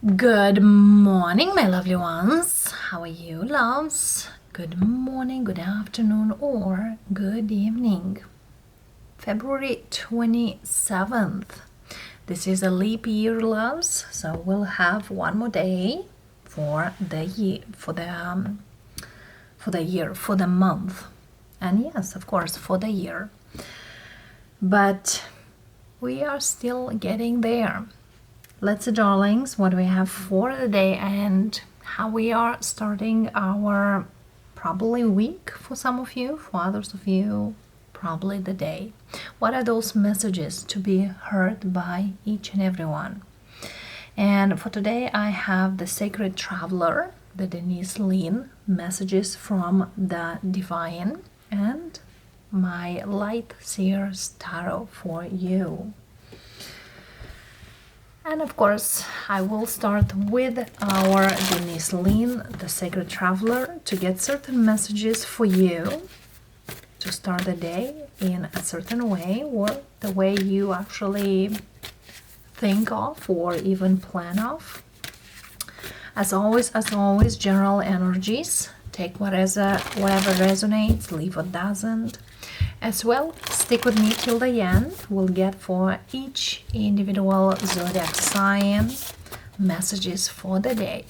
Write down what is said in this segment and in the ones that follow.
Good morning, my lovely ones. How are you, loves? Good morning, good afternoon, or good evening. February 27th. This is a leap year, loves, so we'll have one more day for the year, for the month. And yes, of course, for the year. But we are still getting there. Let's see, darlings, what we have for the day and how we are starting our probably week for some of you, for others of you, probably the day. What are those messages to be heard by each and every one? And for today, I have the Sacred Traveler, the Denise Lynn, messages from the Divine, and my Light Seers Tarot for you. And of course, I will start with our Denise Lynn, the Sacred Traveler, to get certain messages for you to start the day in a certain way, or the way you actually think of or even plan of. As always, general energies. Take whatever resonates, leave what doesn't. As well, stick with me till the end. We'll get for each individual zodiac sign messages for the day.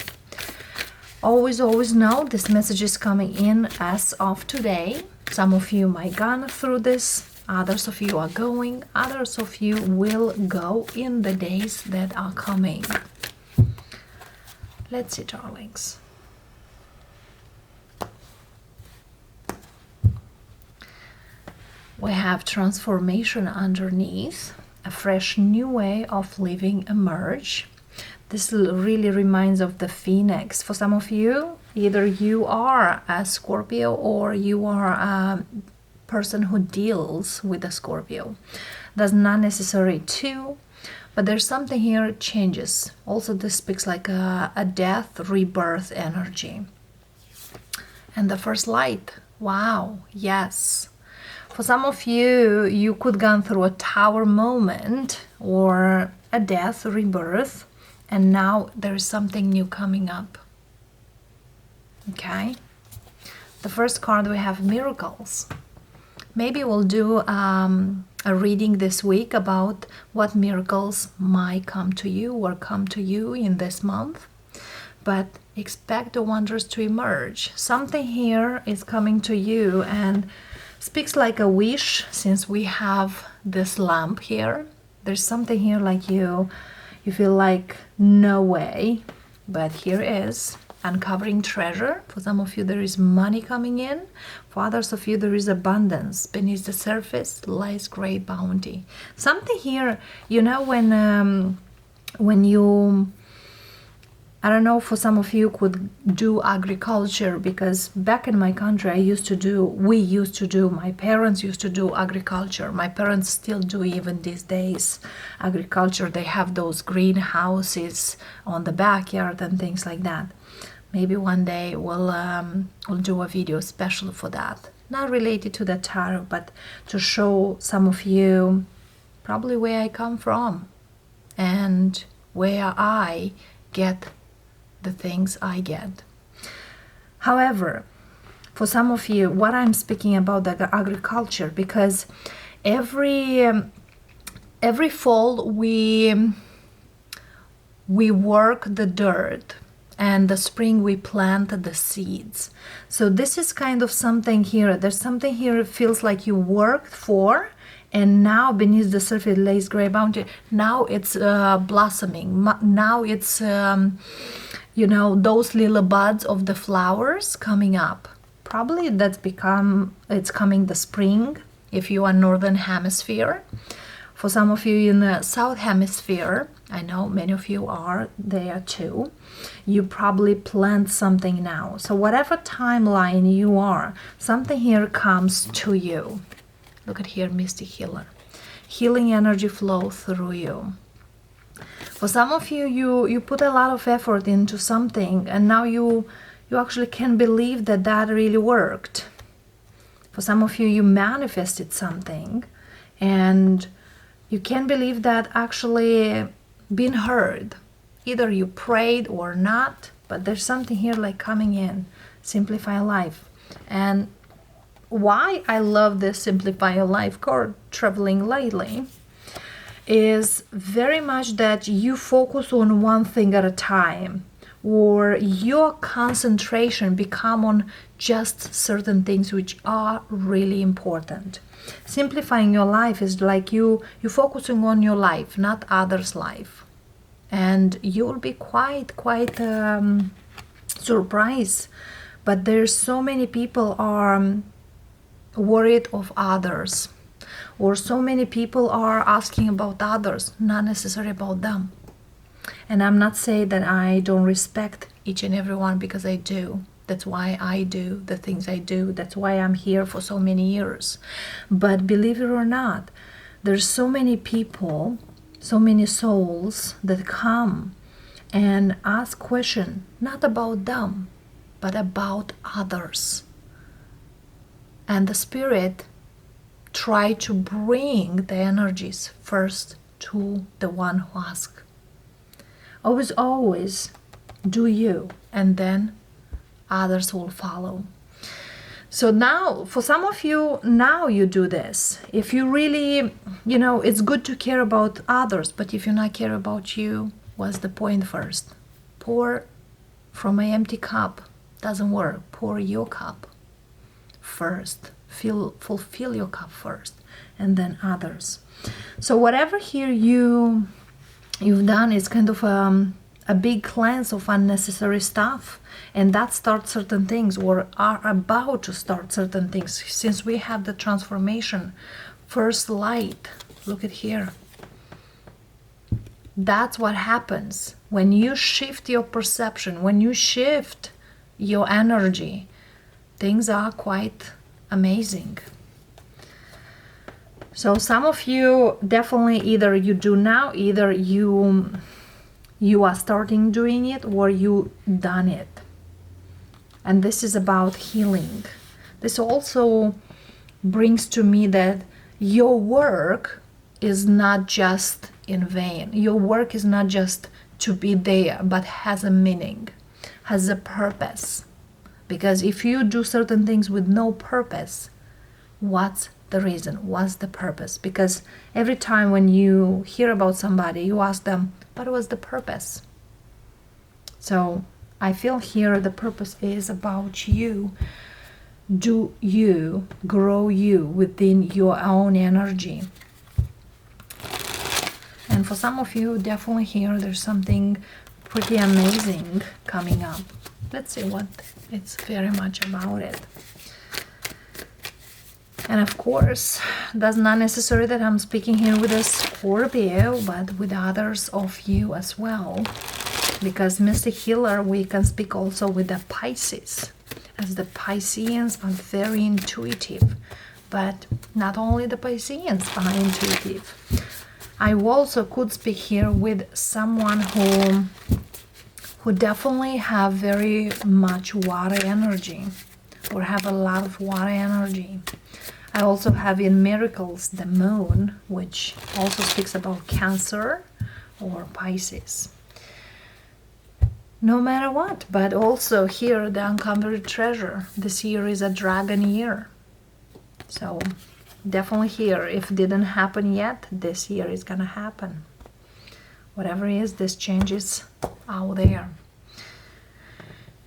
Always know this message is coming in as of today. Some of you might gone through this, others of you are going, others of you will go in the days that are coming. Let's see, darlings. We have transformation underneath, a fresh new way of living emerge. This really reminds of the phoenix. For some of you, either you are a Scorpio or you are a person who deals with a Scorpio. That's not necessary too, but there's something here changes. Also, this speaks like a death, rebirth energy. And the first light, wow, yes. For some of you, you could gone through a tower moment or a death, rebirth, and now there's something new coming up. Okay? The first card we have miracles. Maybe we'll do a reading this week about what miracles might come to you or come to you in this month. But expect the wonders to emerge. Something here is coming to you and speaks like a wish, since we have this lamp here. There's something here like you feel like no way, but here is uncovering treasure. For some of you there is money coming in, for others of you there is abundance. Beneath the surface lies great bounty. Something here, you know, when you, I don't know, for some of you could do agriculture, because back in my country my parents used to do agriculture. My parents still do even these days agriculture. They have those greenhouses on the backyard and things like that. Maybe one day we'll do a video special for that. Not related to the tarot, but to show some of you probably where I come from and where I get the things I get. However, for some of you, what I'm speaking about the agriculture, because every fall we work the dirt, and the spring we plant the seeds. So this is kind of something here. There's something here it feels like you worked for, and now beneath the surface lays great bounty. Now it's blossoming. Now it's you know, those little buds of the flowers coming up. Probably it's coming the spring if you are northern hemisphere. For some of you in the south hemisphere, I know many of you are there too, you probably plant something now. So whatever timeline you are, something here comes to you. Look at here, Mystic Healer. Healing energy flow through you. For some of you, you put a lot of effort into something, and now you actually can believe that that really worked. For some of you, you manifested something, and you can believe that actually been heard. Either you prayed or not, but there's something here like coming in. Simplify life. And why I love this Simplify Your Life card, traveling lightly, is very much that you focus on one thing at a time, or your concentration become on just certain things which are really important. Simplifying your life is like you focusing on your life, not others' life. And you'll be quite surprised. But there's so many people are worried of others, or so many people are asking about others, not necessarily about them. And I'm not saying that I don't respect each and every one, because I do. That's why I do the things I do. That's why I'm here for so many years. But believe it or not, there's so many people, so many souls that come and ask questions, not about them, but about others. And the Spirit try to bring the energies first to the one who asks. Always do you, and then others will follow. So now, for some of you, now you do this. If you really, it's good to care about others, but if you not care about you, what's the point first? Pour from an empty cup. Doesn't work. Pour your cup first. Fulfill your cup first, and then others. So whatever here you've done is kind of a big cleanse of unnecessary stuff, and that starts certain things, or are about to start certain things. Since we have the transformation, first light, look at here. That's what happens when you shift your perception, when you shift your energy. Things are quite amazing. So some of you definitely, either you do now, either you are starting doing it, or you done it. And this is about healing. This also brings to me that your work is not just in vain. Your work is not just to be there, but has a meaning, has a purpose. Because if you do certain things with no purpose, what's the reason? What's the purpose? Because every time when you hear about somebody, you ask them, what was the purpose? So I feel here the purpose is about you. Do you grow you within your own energy? And for some of you, definitely here, there's something pretty amazing coming up. Let's see what it's very much about it. And of course, that's not necessary that I'm speaking here with a Scorpio, but with others of you as well. Because Mystic Healer, we can speak also with the Pisces, as the Pisceans are very intuitive. But not only the Pisceans are intuitive. I also could speak here with someone who definitely have very much water energy, or have a lot of water energy. I also have in Miracles the Moon, which also speaks about Cancer or Pisces. No matter what, but also here the Uncovered Treasure. This year is a dragon year. So definitely here, if it didn't happen yet, this year is gonna happen. Whatever it is, this changes out there.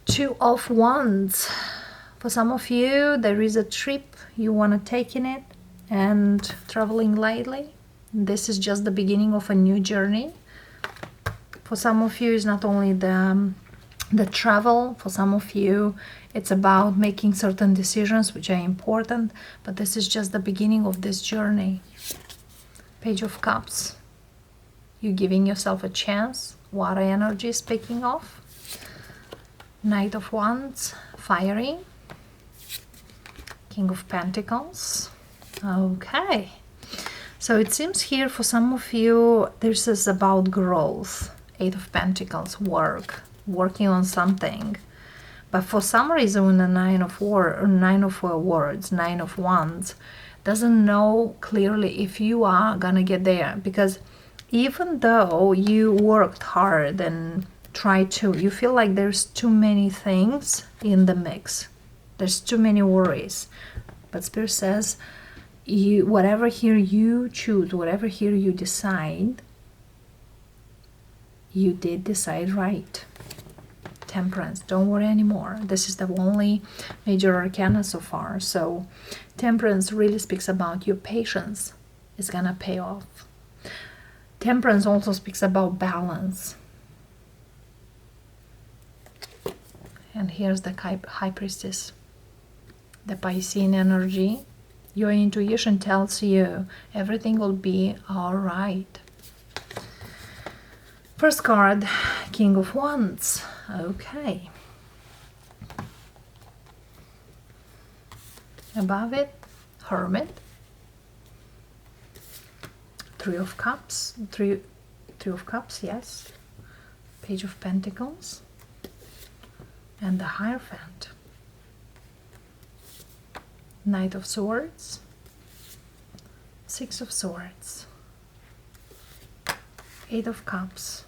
Two of Wands. For some of you, there is a trip you want to take in it, and traveling lightly. This is just the beginning of a new journey. For some of you, it's not only the travel. For some of you, it's about making certain decisions which are important, but this is just the beginning of this journey. Page of Cups. You're giving yourself a chance. Water energy is picking off. Knight of Wands, fiery. King of Pentacles. Okay. So it seems here for some of you, this is about growth. Eight of Pentacles, working on something. But for some reason, when the Nine of Wands doesn't know clearly if you are gonna get there, because even though you worked hard and tried to, you feel like there's too many things in the mix. There's too many worries. But Spirit says, whatever here you choose, whatever here you decide, you did decide right. Temperance, don't worry anymore. This is the only major arcana so far. So Temperance really speaks about your patience is gonna pay off. Temperance also speaks about balance. And here's the High Priestess, the Piscean energy. Your intuition tells you everything will be all right. First card, King of Wands. Okay. Above it, Hermit. Three of Cups, yes. Page of Pentacles. And the Hierophant. Knight of Swords. Six of Swords. Eight of Cups.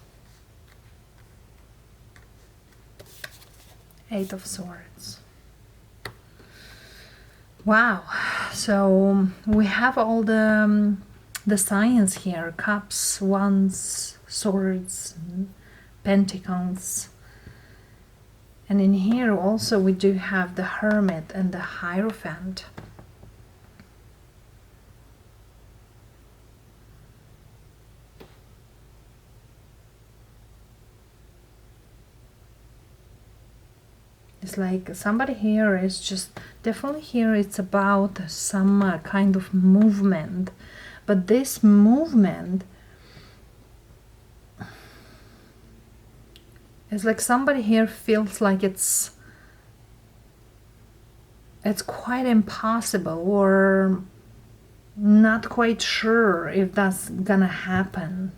Eight of Swords. Wow. So we have all the signs here. Cups, Wands, Swords, Pentacles. And in here also we do have the Hermit and the Hierophant. It's like somebody here is just, definitely here it's about some kind of movement. But this movement, it's like somebody here feels like it's quite impossible or not quite sure if that's gonna happen.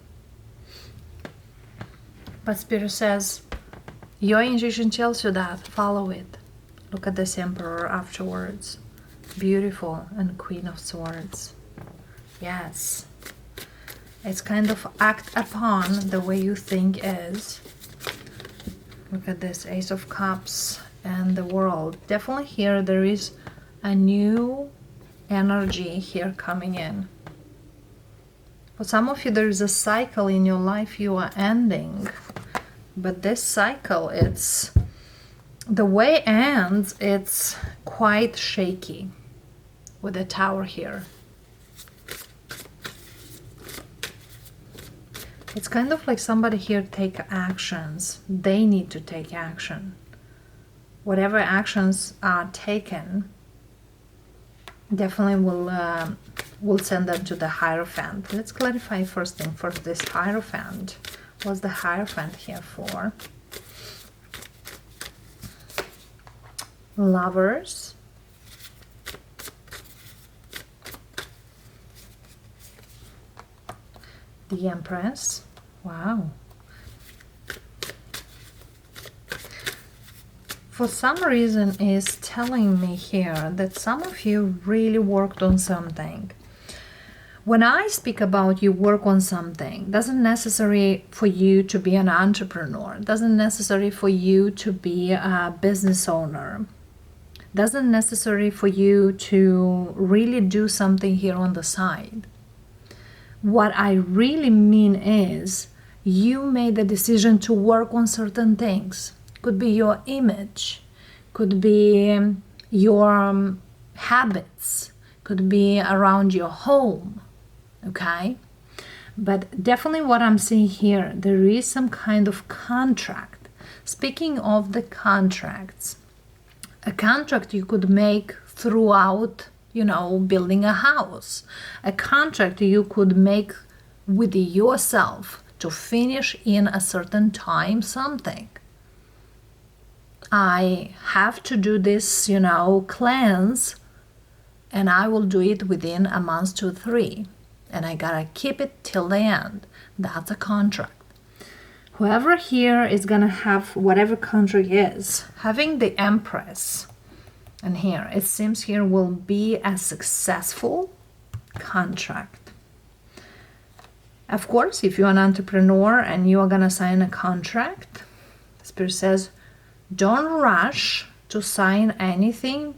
But Spirit says, your intuition tells you that, follow it. Look at this Emperor afterwards. Beautiful, and Queen of Swords. Yes. It's kind of act upon the way you think is. Look at this Ace of Cups and the World. Definitely here there is a new energy here coming in. For some of you there is a cycle in your life you are ending. But this cycle, it's the way it ends, it's quite shaky with the Tower here. It's kind of like somebody here take actions. They need to take action. Whatever actions are taken definitely will send them to the Hierophant. Let's clarify first thing first, this Hierophant. What's the Hierophant here for? Lovers. The Empress. Wow. For some reason is telling me here that some of you really worked on something. When I speak about you work on something, doesn't necessary for you to be an entrepreneur, doesn't necessary for you to be a business owner, doesn't necessary for you to really do something here on the side. What I really mean is you made the decision to work on certain things. Could be your image, could be your habits, could be around your home. Okay, but definitely what I'm seeing here, there is some kind of contract. Speaking of the contracts, a contract you could make throughout, you know, building a house, a contract you could make with yourself to finish in a certain time something. I have to do this, you know, cleanse, and I will do it within a month to 3. And I gotta keep it till the end. That's a contract. Whoever here is gonna have whatever contract is, having the Empress, and here it seems here will be a successful contract. Of course, if you're an entrepreneur and you are going to sign a contract, Spirit says, don't rush to sign anything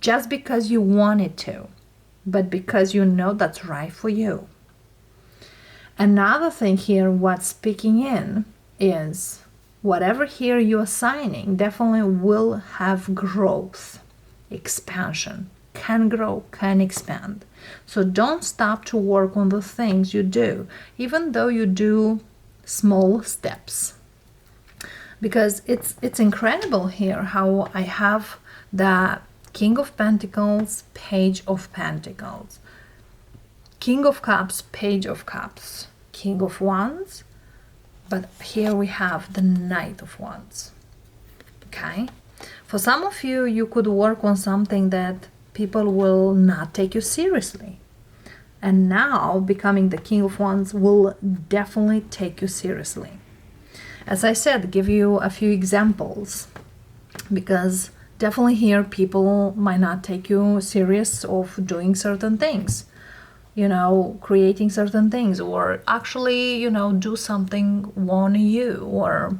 just because you wanted to, but because you know that's right for you. Another thing here, what's speaking in is whatever here you're signing definitely will have growth, expansion, can grow, can expand. So don't stop to work on the things you do, even though you do small steps. Because it's incredible here how I have the King of Pentacles, Page of Pentacles, King of Cups, Page of Cups, King of Wands, but here we have the Knight of Wands. Okay? For some of you, you could work on something that people will not take you seriously. And now, becoming the King of Wands will definitely take you seriously. As I said, give you a few examples, because definitely here people might not take you serious of doing certain things, you know, creating certain things, or actually, you know, do something on you, or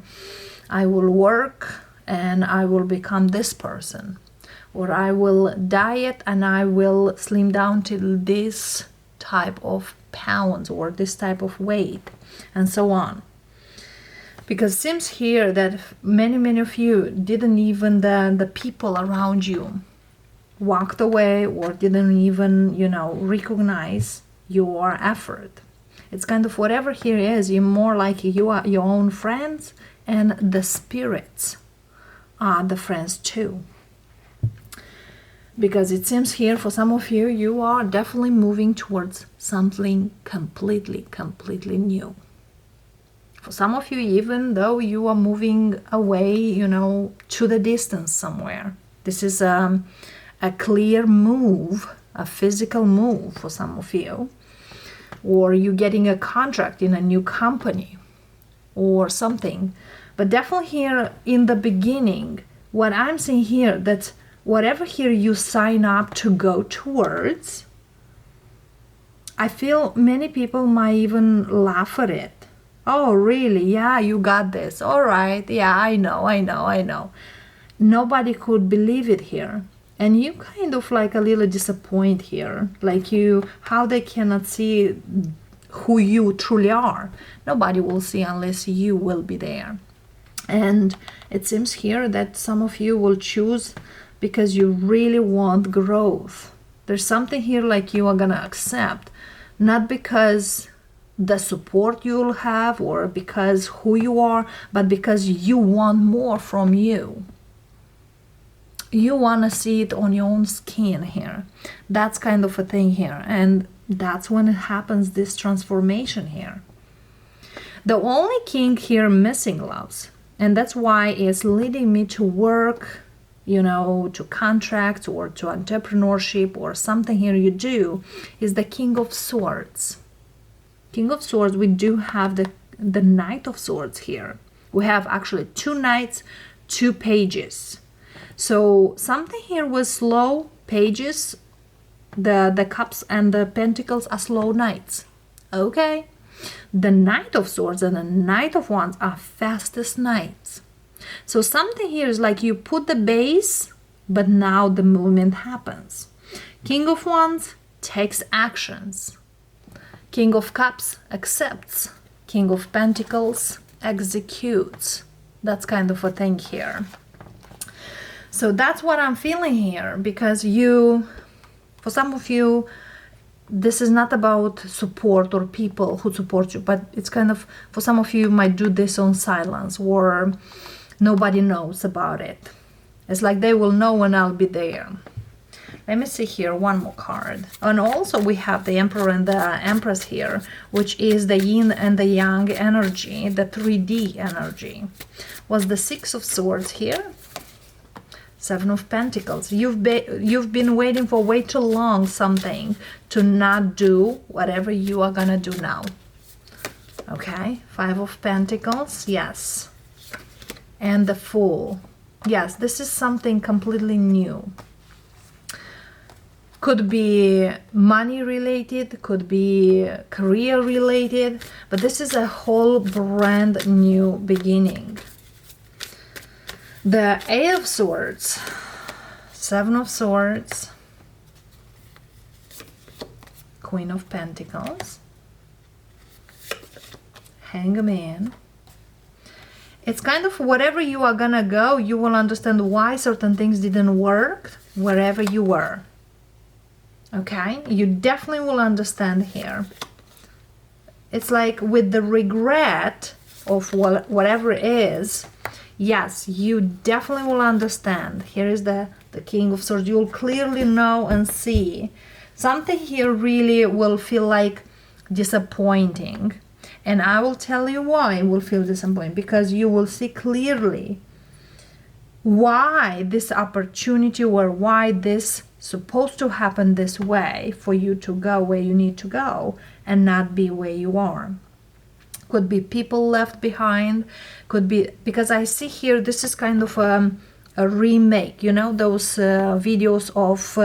I will work and I will become this person, or I will diet and I will slim down till this type of pounds or this type of weight, and so on. Because it seems here that many of you didn't even, the people around you walked away or didn't even, you know, recognize your effort. It's kind of whatever here is, you're more like you are your own friends, and the spirits are the friends too. Because it seems here for some of you, you are definitely moving towards something completely new. For some of you, even though you are moving away, you know, to the distance somewhere. This is a clear move, a physical move for some of you. Or you're getting a contract in a new company or something. But definitely here in the beginning, what I'm seeing here, that whatever here you sign up to go towards, I feel many people might even laugh at it. Oh, really? Yeah, you got this. All right. Yeah, I know. Nobody could believe it here. And you kind of like a little disappointed here. Like how they cannot see who you truly are. Nobody will see unless you will be there. And it seems here that some of you will choose because you really want growth. There's something here like you are gonna accept, not because the support you'll have or because who you are, but because you want more from you. You want to see it on your own skin here. That's kind of a thing here, and that's when it happens, this transformation here. The only king here missing, loves, and that's why it's leading me to work, you know, to contracts or to entrepreneurship or something here you do, is the King of Swords. King of Swords, we do have the Knight of Swords here. We have actually 2 knights, 2 pages. So something here was slow pages. The cups and the pentacles are slow knights. Okay. The Knight of Swords and the Knight of Wands are fastest knights. So something here is like you put the base, but now the movement happens. King of Wands takes actions. King of Cups accepts. King of Pentacles executes. That's kind of a thing here. So that's what I'm feeling here, because for some of you, this is not about support or people who support you, but it's kind of, for some of you might do this on silence or nobody knows about it. It's like they will know when I'll be there. Let me see here, one more card. And also we have the Emperor and the Empress here, which is the yin and the yang energy, the 3D energy. Was the 6 of Swords here? 7 of Pentacles. You've been waiting for way too long something to not do whatever you are gonna do now. Okay, 5 of Pentacles, yes. And the Fool. Yes, this is something completely new. Could be money related, could be career related, but this is a whole brand new beginning. The Eight of Swords, Seven of Swords, Queen of Pentacles, Hangman. It's kind of whatever you are gonna go, you will understand why certain things didn't work wherever you were. Okay, you definitely will understand here. It's like with the regret of whatever it is, yes, you definitely will understand. Here is the King of Swords. You'll clearly know and see. Something here really will feel like disappointing. And I will tell you why it will feel disappointing. Because you will see clearly why this opportunity or why this supposed to happen this way for you to go where you need to go and not be where you are. Could be people left behind, could be, because I see here this is kind of a remake, you know, those videos of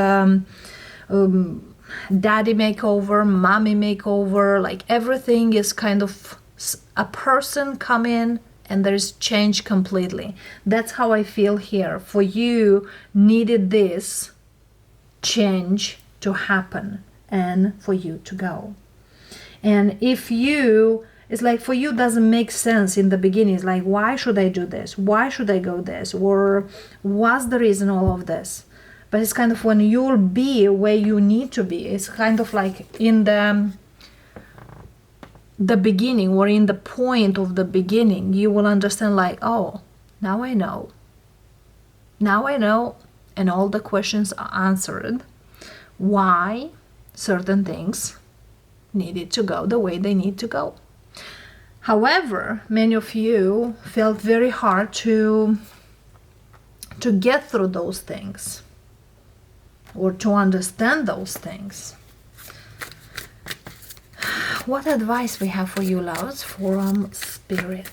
daddy makeover, mommy makeover, like everything is kind of a person come in and there's change completely. That's how I feel here. For you needed this change to happen and for you to go. And if you, it's like for you doesn't make sense in the beginning. It's like, why should I do this? Why should I go this? Or what's the reason all of this? But it's kind of when you'll be where you need to be, it's kind of like in the beginning or in the point of the beginning, you will understand like, oh, now I know. Now I know, and all the questions are answered. Why certain things needed to go the way they need to go. However, many of you felt very hard to get through those things or to understand those things. What advice we have for you, loves, from Spirit?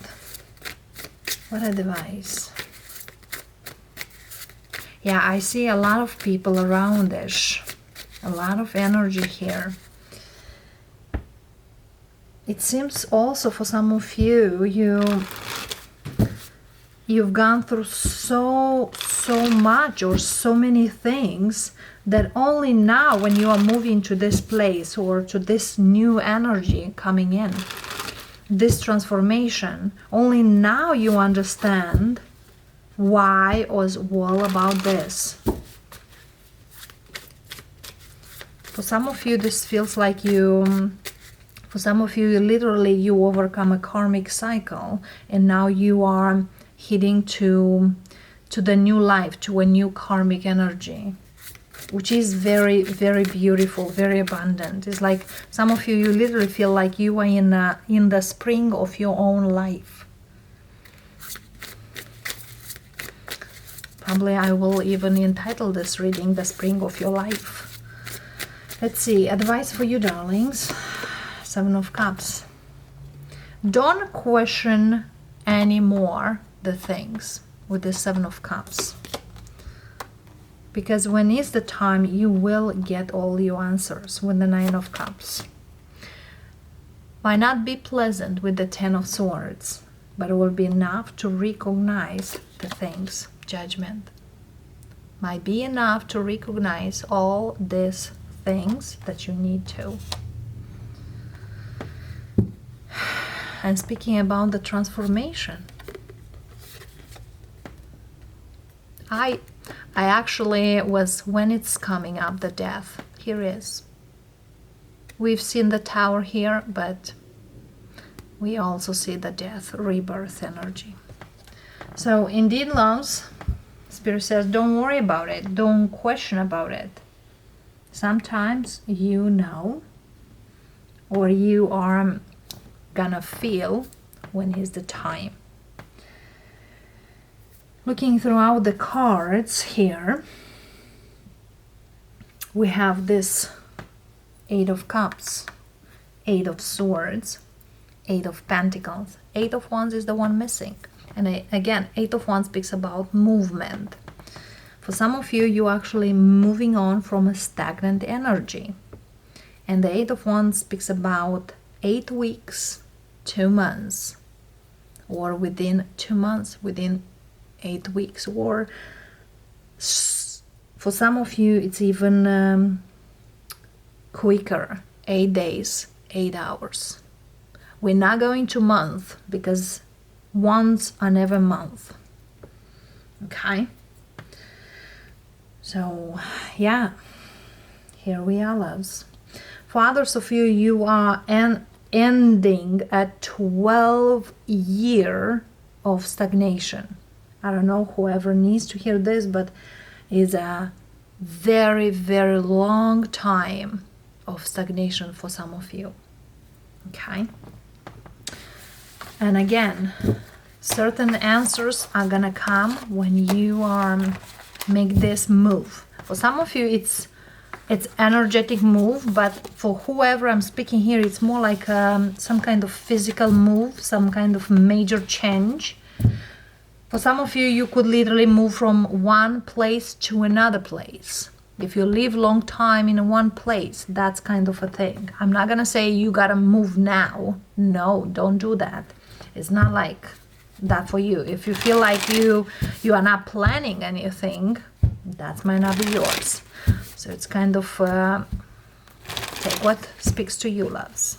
What advice? Yeah, I see a lot of people around us. A lot of energy here. It seems also for some of you, you've gone through so much or so many things that only now when you are moving to this place or to this new energy coming in, this transformation, only now you understand why it was all about this. For some of you, this feels like for some of you, literally you overcome a karmic cycle and now you are heading to the new life, to a new karmic energy, which is very, very beautiful, very abundant. It's like some of you literally feel like you are in the spring of your own life. Probably I will even entitle this reading The Spring of Your Life. Let's see, advice for you, darlings. Seven of Cups. Don't question anymore the things with the Seven of Cups. Because when is the time you will get all your answers with the Nine of Cups. Might not be pleasant with the Ten of Swords, but it will be enough to recognize the things. Judgment. Might be enough to recognize all these things that you need to. And speaking about the transformation, I actually was, when it's coming up, the death, here is. We've seen the Tower here, but we also see the death, rebirth energy. So indeed, loves, Spirit says, don't worry about it. Don't question about it. Sometimes you know, or you are gonna feel when is the time. Looking throughout the cards here, we have this Eight of Cups, Eight of Swords, Eight of Pentacles. Eight of Wands is the one missing. And again, Eight of Wands speaks about movement. For some of you, you're actually moving on from a stagnant energy. And the Eight of Wands speaks about 8 weeks, 2 months, or within 2 months, within 8 weeks, or for some of you, it's even quicker, 8 days, 8 hours. We're not going to month because wands are never month. Okay? So, yeah, here we are, loves. For others of you, you are ending a 12-year of stagnation. I don't know whoever needs to hear this, but it's a very, very long time of stagnation for some of you. Okay? And again, certain answers are gonna come when you make this move. For some of you, it's energetic move, but for whoever I'm speaking here, it's more like some kind of physical move, some kind of major change. For some of you, you could literally move from one place to another place. If you live long time in one place, that's kind of a thing. I'm not gonna say you gotta move now. No, don't do that. It's not like that for you. If you feel like you are not planning anything, that might not be yours. So it's kind of take what speaks to you, loves.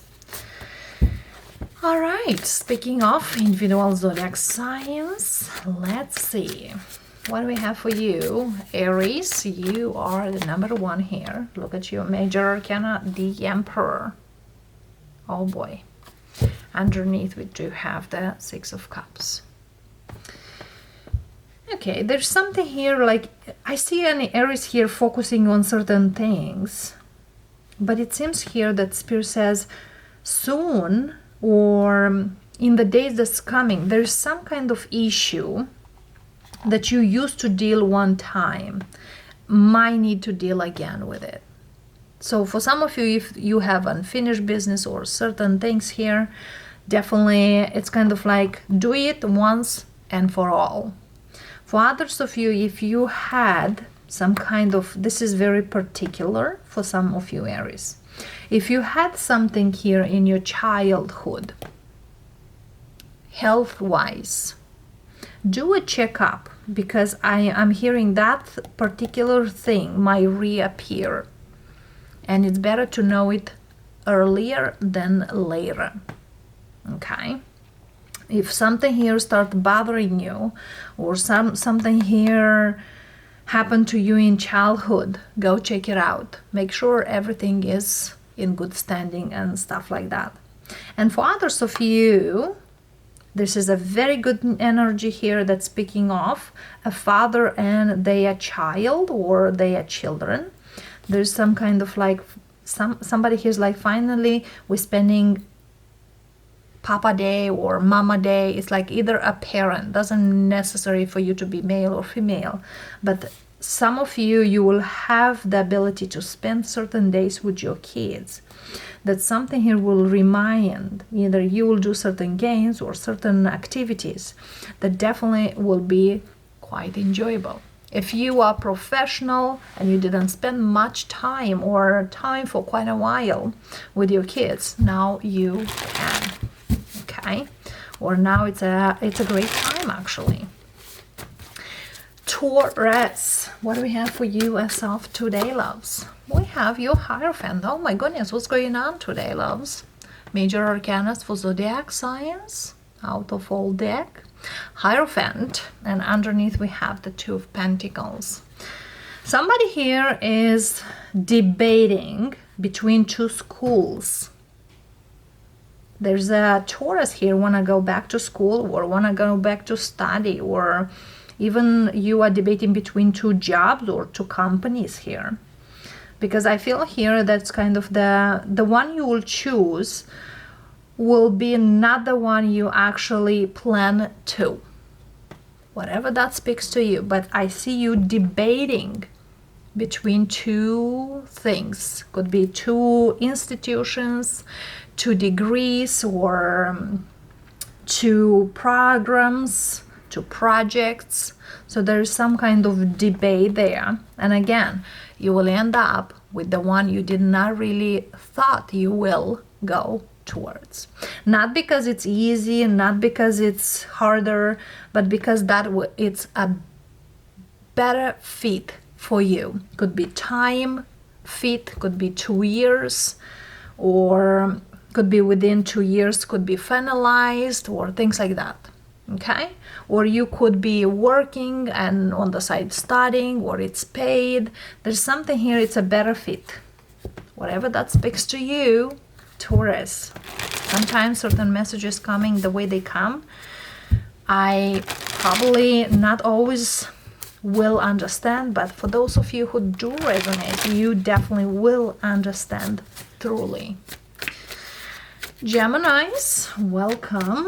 All right, speaking of individual zodiac signs, let's see what do we have for you. Aries, you are the number 1 here. Look at your major arcana, the Emperor. Oh boy. Underneath we do have the 6 of Cups. Okay, there's something here, like I see an Aries here focusing on certain things, but it seems here that Spirit says soon, or in the days that's coming, there's some kind of issue that you used to deal one time, might need to deal again with it. So for some of you, if you have unfinished business or certain things here, definitely it's kind of like do it once and for all. For others of you, if you had some kind of, this is very particular for some of you Aries, if you had something here in your childhood, health-wise, do a checkup, because I'm hearing that particular thing might reappear, and it's better to know it earlier than later. Okay? If something here starts bothering you, or something here happened to you in childhood, go check it out. Make sure everything is in good standing and stuff like that. And for others of you, this is a very good energy here that's speaking of a father and their child or their children. There's some kind of like somebody here's like, finally we're spending Papa Day or Mama Day. It's like either a parent, doesn't necessary for you to be male or female, but some of you will have the ability to spend certain days with your kids. That something here will remind, either you will do certain games or certain activities that definitely will be quite enjoyable. If you are professional and you didn't spend much time or time for quite a while with your kids, now you can. Okay, or now it's a great time actually. Taurus, what do we have for you as of today, loves? We have your Hierophant. Oh my goodness, what's going on today, loves? Major arcanas for zodiac signs out of all deck. Hierophant, and underneath we have the 2 of Pentacles. Somebody here is debating between 2 schools. There's a Taurus here, want to go back to school or want to go back to study, or even you are debating between 2 jobs or 2 companies here. Because I feel here that's kind of the one you will choose will be not the one you actually plan to. Whatever that speaks to you, but I see you debating between 2 things. Could be 2 institutions, 2 degrees, or 2 programs, to projects. So there is some kind of debate there. And again, you will end up with the one you did not really thought you will go towards. Not because it's easy, not because it's harder, but because it's a better fit for you. Could be time fit, could be 2 years, or could be within 2 years, could be finalized, or things like that. Okay? Or you could be working and on the side studying, or it's paid. There's something here, it's a better fit. Whatever that speaks to you, Taurus. Sometimes certain messages coming the way they come, I probably not always will understand, but for those of you who do resonate, you definitely will understand truly. Geminis, welcome.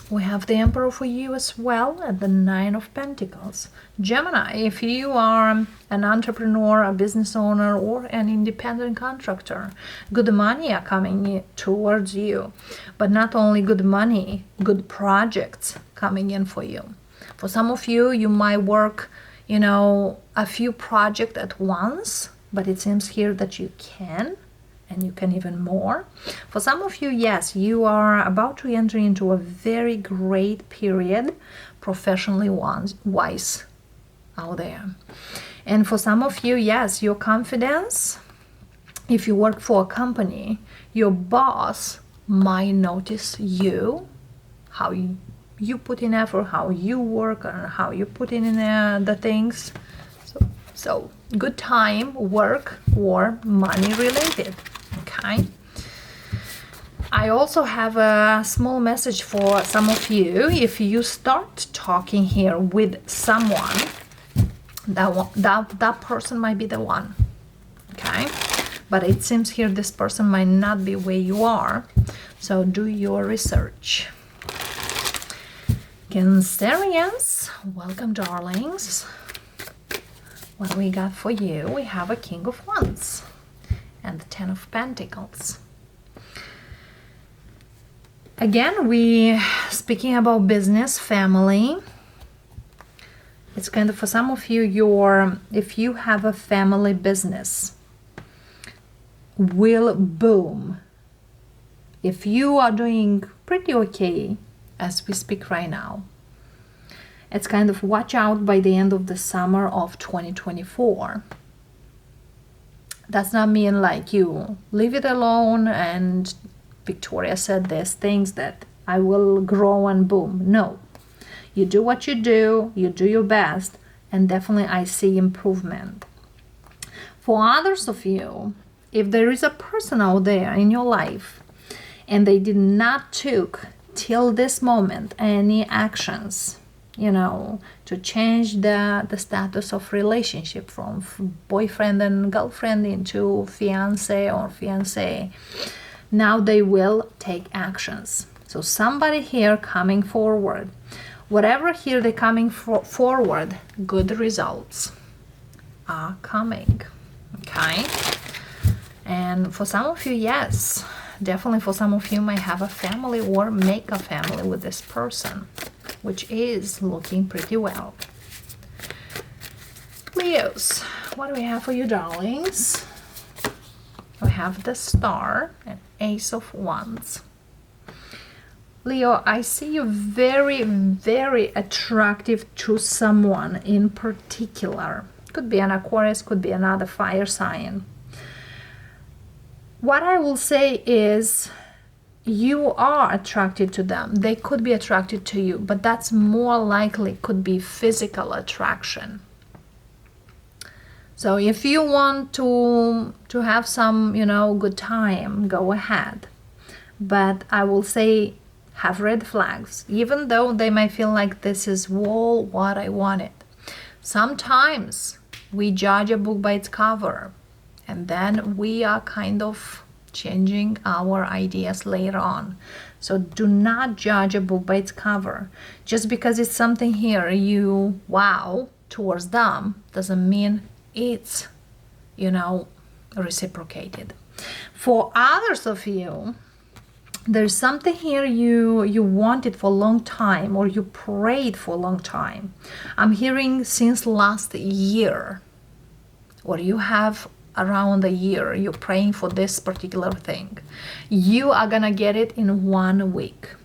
We have the Emperor for you as well at the 9 of Pentacles. Gemini, if you are an entrepreneur, a business owner, or an independent contractor, good money are coming towards you. But not only good money, good projects coming in for you. For some of you, you might work, a few projects at once, but it seems here that you can. And you can even more. For some of you, yes, you are about to enter into a very great period, professionally wise out there. And for some of you, yes, your confidence, if you work for a company, your boss might notice you, how you put in effort, how you work, and how you put in the things. So good time, work, or money related. Okay. I also have a small message for some of you. If you start talking here with someone, that person might be the one. Okay. But it seems here this person might not be where you are. So do your research. Cancerians, welcome, darlings. What do we got for you? We have a King of Wands and the 10 of Pentacles. Again, we speaking about business, family. It's kind of for some of you, if you have a family business, will boom. If you are doing pretty okay as we speak right now, it's kind of watch out by the end of the summer of 2024. Does not mean like you leave it alone and Victoria said there's things that I will grow and boom. No. You do what you do your best, and definitely I see improvement. For others of you, if there is a person out there in your life and they did not took till this moment any actions, to change the status of relationship from boyfriend and girlfriend into fiance or fiancé, now they will take actions. So somebody here coming forward, whatever here they're coming forward, good results are coming. Okay. And for some of you, yes, definitely for some of you might have a family or make a family with this person, which is looking pretty well. Leos, what do we have for you, darlings? We have the Star and Ace of Wands. Leo, I see you very, very attractive to someone in particular. Could be an Aquarius, could be another fire sign. What I will say is you are attracted to them. They could be attracted to you, but that's more likely could be physical attraction. So if you want to have some, good time, go ahead. But I will say have red flags, even though they might feel like this is all what I wanted. Sometimes we judge a book by its cover, and then we are kind of changing our ideas later on. So do not judge a book by its cover. Just because it's something here you wow towards them doesn't mean it's, reciprocated. For others of you, There's something here you wanted for a long time, or you prayed for a long time. I'm hearing since last year, or you have around a year, you're praying for this particular thing. You are gonna get it in 1 week.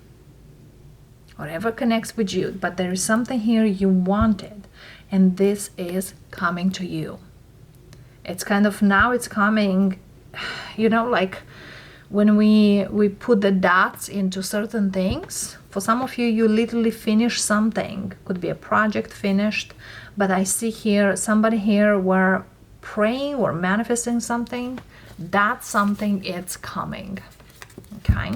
Whatever connects with you, but there is something here you wanted, and this is coming to you. It's kind of now it's coming, you know, like when we put the dots into certain things. For some of you, you literally finish something. Could be a project finished, but I see here somebody here were praying or manifesting something. That something, it's coming. Okay,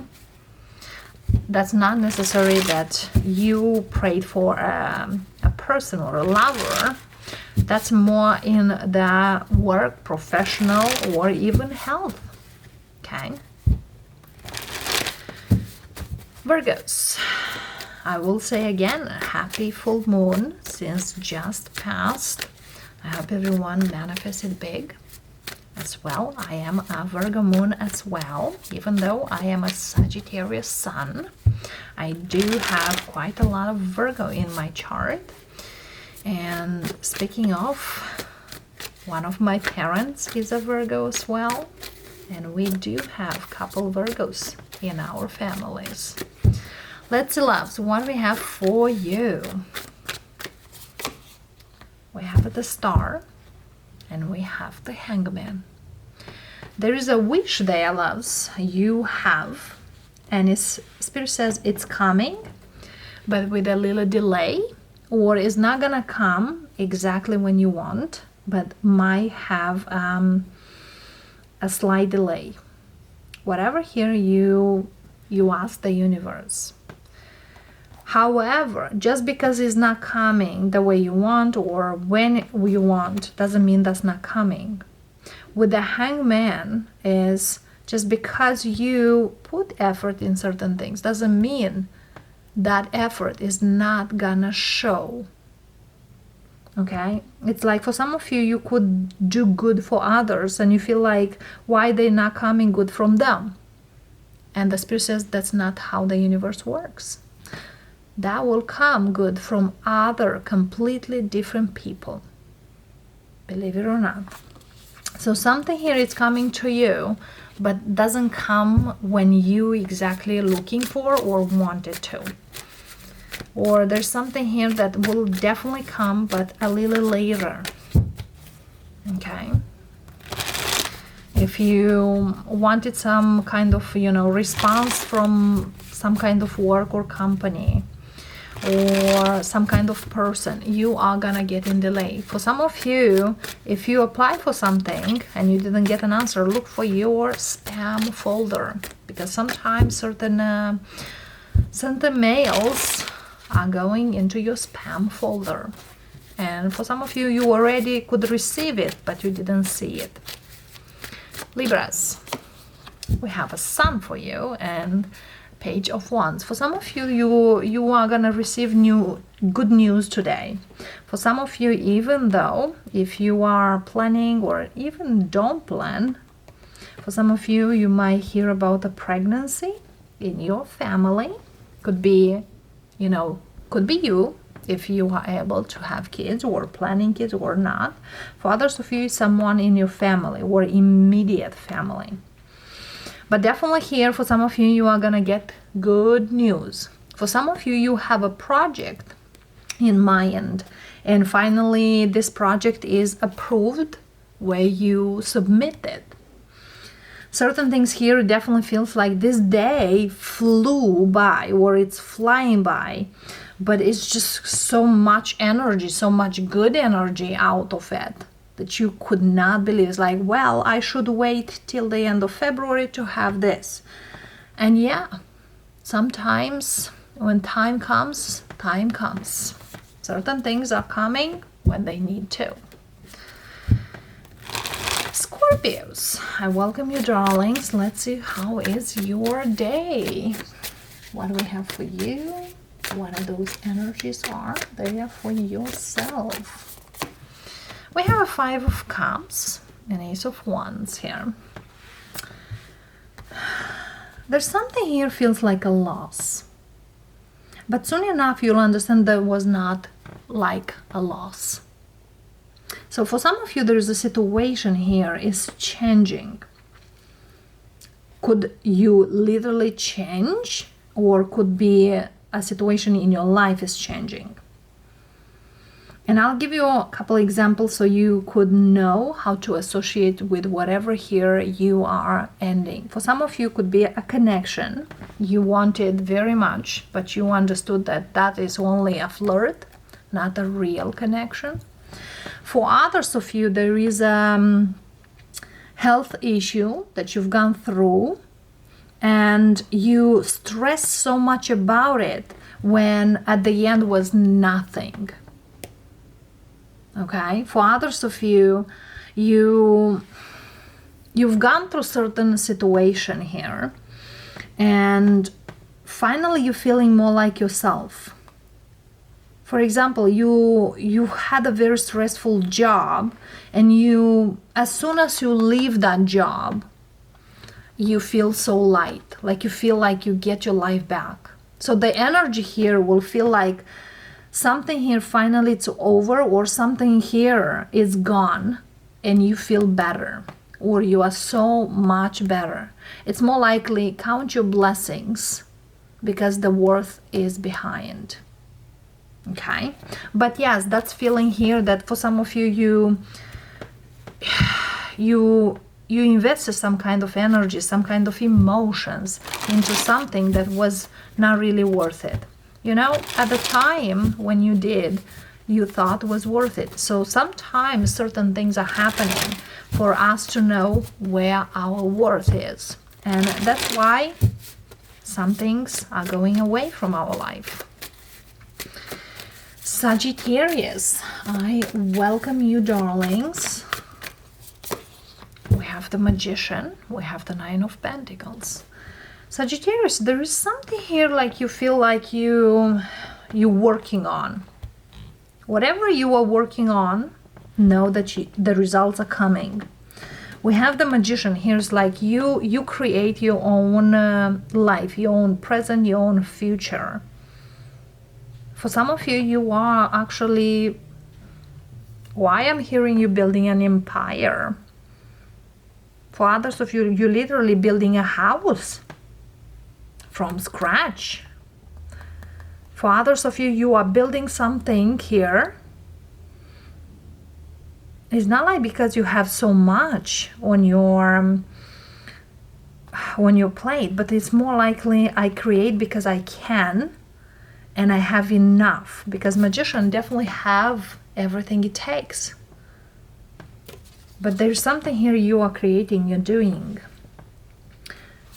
that's not necessary that you prayed for a person or a lover. That's more in the work, professional, or even health. Okay, Virgos, I will say again, happy full moon since just passed. I hope everyone manifested big as well. I am a Virgo moon as well, even though I am a Sagittarius sun. I do have quite a lot of Virgo in my chart. And speaking of, one of my parents is a Virgo as well, and we do have a couple Virgos in our families. Let's see, loves, what we have for you. We have the Star, and we have the Hangman. There is a wish there, loves, you have, and Spirit says it's coming, but with a little delay, or is not gonna come exactly when you want, but might have a slight delay. Whatever here you ask the universe. However, just because it's not coming the way you want or when you want, doesn't mean that's not coming. With the Hangman is just because you put effort in certain things, doesn't mean that effort is not gonna show. Okay, it's like for some of you, you could do good for others and you feel like why they're not coming good from them, and the Spirit says that's not how the universe works. That will come good from other completely different people, believe it or not. So something here is coming to you, but doesn't come when you exactly looking for or wanted to. Or there's something here that will definitely come, but a little later. Okay. If you wanted some kind of, response from some kind of work or company, or some kind of person, you are gonna get in delay. For some of you, if you apply for something and you didn't get an answer, look for your spam folder, because sometimes certain mails are going into your spam folder, and for some of you, you already could receive it, but you didn't see it. Libras, we have a Sun for you and Page of Wands. For some of you, you are gonna receive good news today. For some of you, even though if you are planning or even don't plan, for some of you, you might hear about a pregnancy in your family. Could be, could be you if you are able to have kids or planning kids or not. For others of you, someone in your family or immediate family. But definitely here, for some of you, you are gonna get good news. For some of you, you have a project in mind, and finally this project is approved where you submit it. Certain things here definitely feels like this day flew by, or it's flying by, but it's just so much energy, so much good energy out of it that you could not believe. It's like, well, I should wait till the end of February to have this. And yeah, sometimes when time comes, certain things are coming when they need to. Scorpios, I welcome you, darlings. Let's see how is your day. What do we have for you? What are those energies are there for yourself? We have a Five of Cups and Ace of Wands here. There's something here feels like a loss. But soon enough, you'll understand that was not like a loss. So for some of you, there's a situation here is changing. Could you literally change, or could be a situation in your life is changing? And I'll give you a couple examples so you could know how to associate with whatever here you are ending. For some of you, could be a connection you wanted very much, but you understood that that is only a flirt, not a real connection. For others of you, there is a health issue that you've gone through, and you stress so much about it when at the end was nothing. Okay, for others of you, you've gone through certain situation here, and finally you're feeling more like yourself. For example, you had a very stressful job, and you, as soon as you leave that job, you feel so light, like you feel like you get your life back. So the energy here will feel like something here finally it's over, or something here is gone and you feel better, or you are so much better. It's more likely count your blessings because the worth is behind. Okay, but yes, that's feeling here that for some of you, you invested some kind of energy, some kind of emotions into something that was not really worth it. You know, at the time when you did, you thought was worth it. So sometimes certain things are happening for us to know where our worth is. And that's why some things are going away from our life. Sagittarius, I welcome you, darlings. We have the Magician, we have the Nine of Pentacles. Sagittarius, there is something here like you feel like you're working on. Whatever you are working on, know that the results are coming. We have the Magician. Here's like you create your own life, your own present, your own future. For some of you, you are actually, why I'm hearing you building an empire. For others of you, you're literally building a house from scratch. For others of you, you are building something here. It's not like because you have so much on your plate, but it's more likely I create because I can, and I have enough, because Magician definitely have everything it takes. But there's something here you are creating, you're doing.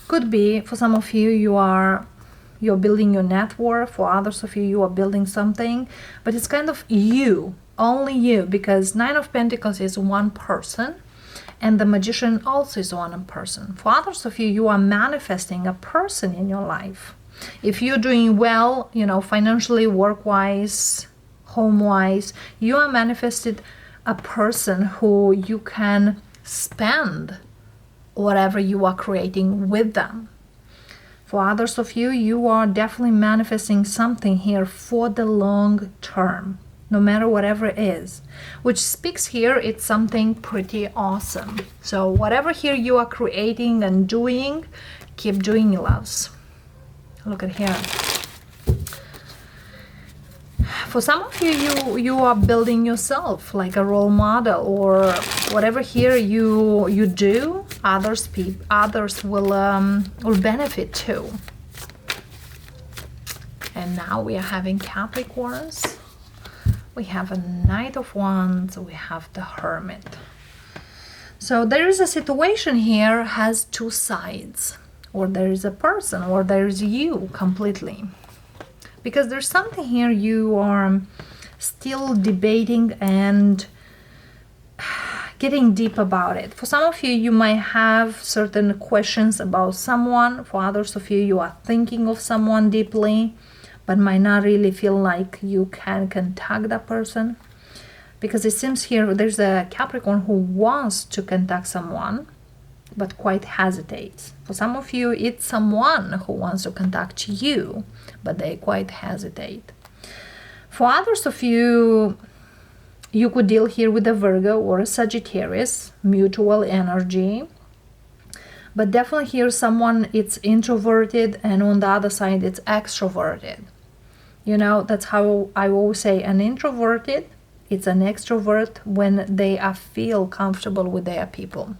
Could be for some of you, you're building your net worth. For others of you, you are building something, but it's kind of you, only you, because Nine of Pentacles is one person, and the Magician also is one person. For others of you, you are manifesting a person in your life. If you're doing well, you know, financially, work-wise, home-wise, you are manifested a person who you can spend whatever you are creating with them. For others of you, you are definitely manifesting something here for the long term, no matter whatever it is, which speaks here, it's something pretty awesome. So whatever here you are creating and doing, keep doing, loves. Look at here. For some of you, you are building yourself like a role model, or whatever here you do, others will benefit too. And now we are having Capricorns. We have a Knight of Wands. We have the Hermit. So there is a situation here has two sides, or there is a person, or there is you completely. Because there's something here you are still debating and getting deep about it. For some of you, you might have certain questions about someone. For others of you, you are thinking of someone deeply, but might not really feel like you can contact that person. Because it seems here there's a Capricorn who wants to contact someone, but quite hesitates. For some of you, it's someone who wants to contact you, but they quite hesitate. For others of you, you could deal here with a Virgo or a Sagittarius, mutual energy. But definitely here someone it's introverted, and on the other side it's extroverted. You know, that's how I always say an introverted, it's an extrovert when they feel comfortable with their people.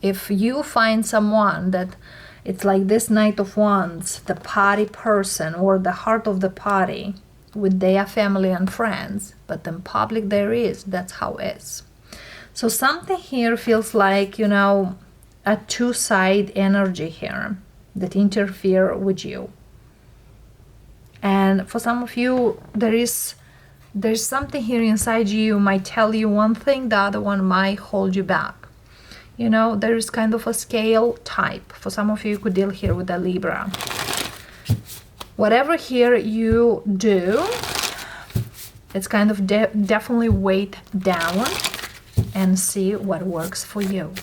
If you find someone that it's like this Knight of Wands, the party person or the heart of the party with their family and friends, but in public there is, that's how it is. So something here feels like, you know, a two-side energy here that interfere with you. And for some of you, there's something here inside you might tell you one thing, the other one might hold you back. You know, there is kind of a scale type. For some of you could deal here with a Libra. Whatever here you do, it's kind of definitely weight down and see what works for you.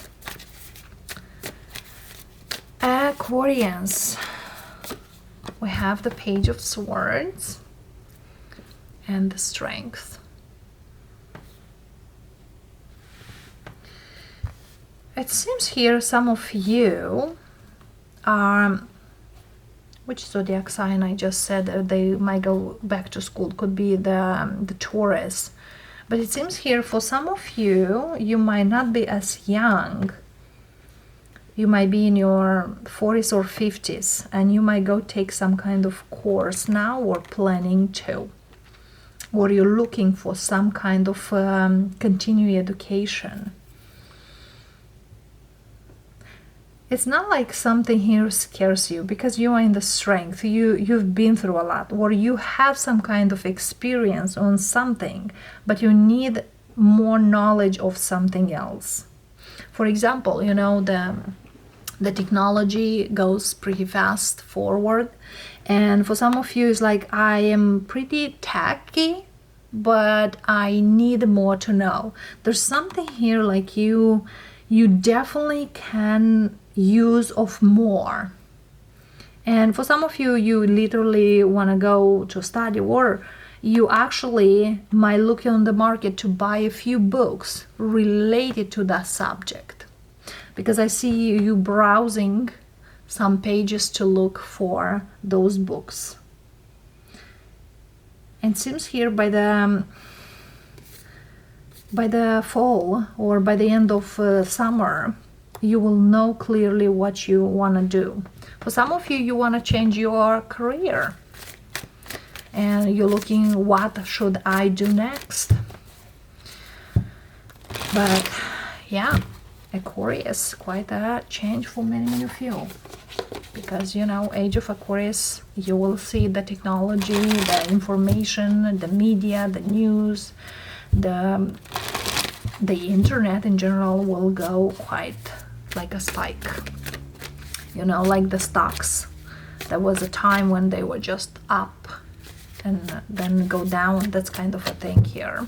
Aquarius, we have the Page of Swords and the Strength. It seems here some of you are, which zodiac sign I just said they might go back to school, could be the Taurus. But it seems here for some of you, you might not be as young. You might be in your 40s or 50s, and you might go take some kind of course now or planning to. Or you're looking for some kind of continuing education. It's not like something here scares you because you are in the strength. You've been through a lot, or you have some kind of experience on something, but you need more knowledge of something else. For example, you know, the technology goes pretty fast forward, and for some of you it's like, I am pretty techy, but I need more to know. There's something here like you definitely can use of more. And for some of you, you literally want to go to study, or you actually might look on the market to buy a few books related to that subject, because I see you browsing some pages to look for those books. And it seems here by the fall or by the end of summer, you will know clearly what you want to do. For some of you, you want to change your career, and you're looking, what should I do next? But yeah, Aquarius, quite a change for many of you, because you know, age of Aquarius, you will see the technology, the information, the media, the news, the internet in general will go quite like a spike. You know, like the stocks. There was a time when they were just up and then go down. That's kind of a thing here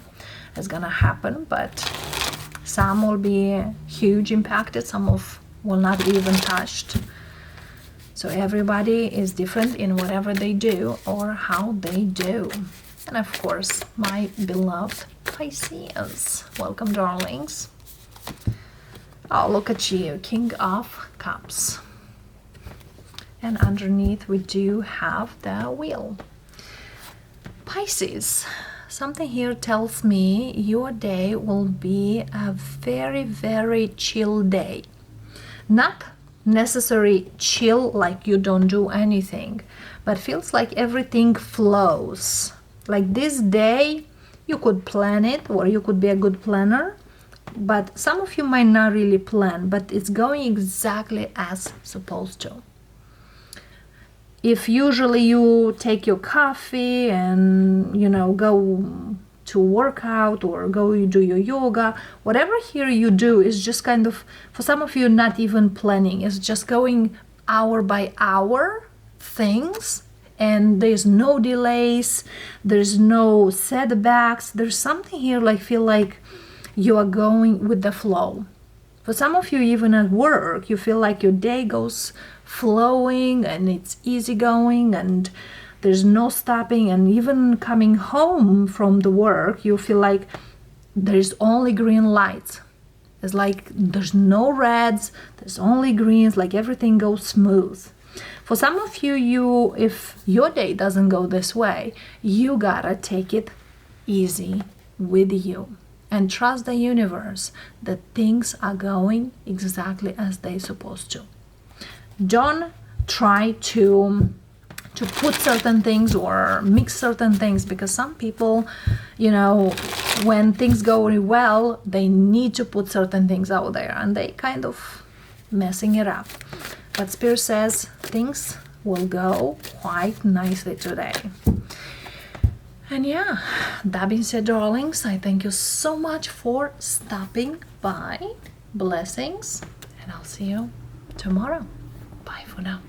is gonna happen, but some will be huge impacted, some will not even touched. So everybody is different in whatever they do or how they do. And of course, my beloved Pisces. Welcome, darlings. Oh, look at you, King of Cups. And underneath we do have the wheel. Pisces, something here tells me your day will be a very chill day. Not necessarily chill like you don't do anything, but feels like everything flows. Like this day, you could plan it, or you could be a good planner, but some of you might not really plan, but it's going exactly as supposed to. If usually you take your coffee and, you know, go to work out or go you do your yoga, whatever here you do is just kind of, for some of you, not even planning. It's just going hour by hour things, and there's no delays, there's no setbacks. There's something here like feel like you are going with the flow. For some of you, even at work, you feel like your day goes flowing and it's easygoing and there's no stopping. And even coming home from the work, you feel like there's only green lights. It's like there's no reds, there's only greens, like everything goes smooth. For some of you, if your day doesn't go this way, you gotta take it easy with you and trust the universe that things are going exactly as they're supposed to. Don't try to put certain things or mix certain things, because some people, you know, when things go really well, they need to put certain things out there and they kind of messing it up. But Spirit says things will go quite nicely today. And yeah, that being said, darlings, I thank you so much for stopping by. Blessings, and I'll see you tomorrow. Bye for now.